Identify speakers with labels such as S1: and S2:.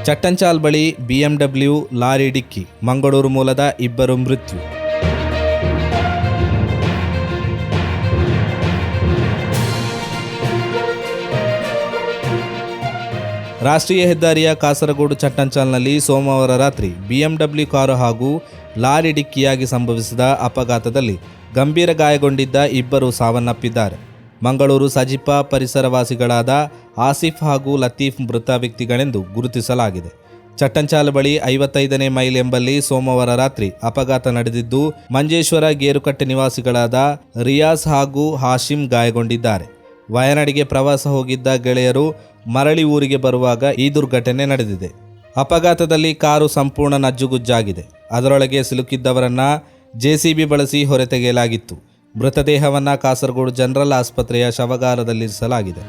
S1: ಚಟ್ಟಂಚಾಲ್ ಬಳಿ BMW lorry ಡಿಕ್ಕಿ, ಮಂಗಳೂರು ಮೂಲದ ಇಬ್ಬರು ಮೃತ್ಯು. ರಾಷ್ಟ್ರೀಯ ಹೆದ್ದಾರಿಯ ಕಾಸರಗೋಡು ಚಟ್ಟಂಚಾಲ್ನಲ್ಲಿ ಸೋಮವಾರ ರಾತ್ರಿ BMW ಕಾರು ಹಾಗೂ ಲಾರಿ ಡಿಕ್ಕಿಯಾಗಿ ಸಂಭವಿಸಿದ ಅಪಘಾತದಲ್ಲಿ ಗಂಭೀರ ಗಾಯಗೊಂಡಿದ್ದ ಇಬ್ಬರು ಸಾವನ್ನಪ್ಪಿದ್ದಾರೆ. ಮಂಗಳೂರು ಸಜಿಪ ಪರಿಸರವಾಸಿಗಳಾದ ಆಸಿಫ್ ಹಾಗೂ ಲತೀಫ್ ಮೃತ ವ್ಯಕ್ತಿಗಳೆಂದು ಗುರುತಿಸಲಾಗಿದೆ. ಚಟ್ಟಂಚಾಲ್ ಬಳಿ 55ನೇ ಮೈಲ್ ಎಂಬಲ್ಲಿ ಸೋಮವಾರ ರಾತ್ರಿ ಅಪಘಾತ ನಡೆದಿದ್ದು, ಮಂಜೇಶ್ವರ ಗೇರುಕಟ್ಟೆ ನಿವಾಸಿಗಳಾದ ರಿಯಾಜ್ ಹಾಗೂ ಹಾಶಿಂ ಗಾಯಗೊಂಡಿದ್ದಾರೆ. ವಯನಾಡಿಗೆ ಪ್ರವಾಸ ಹೋಗಿದ್ದ ಗೆಳೆಯರು ಮರಳಿ ಊರಿಗೆ ಬರುವಾಗ ಈ ದುರ್ಘಟನೆ ನಡೆದಿದೆ. ಅಪಘಾತದಲ್ಲಿ ಕಾರು ಸಂಪೂರ್ಣ ನಜ್ಜುಗುಜ್ಜಾಗಿದೆ. ಅದರೊಳಗೆ ಸಿಲುಕಿದ್ದವರನ್ನ JCB ಬಳಸಿ ಹೊರತೆಗೆಯಲಾಗಿತ್ತು. ಮೃತದೇಹವನ್ನು ಕಾಸರಗೋಡು ಜನರಲ್ ಆಸ್ಪತ್ರೆಯ ಶವಗಾರದಲ್ಲಿರಿಸಲಾಗಿದೆ.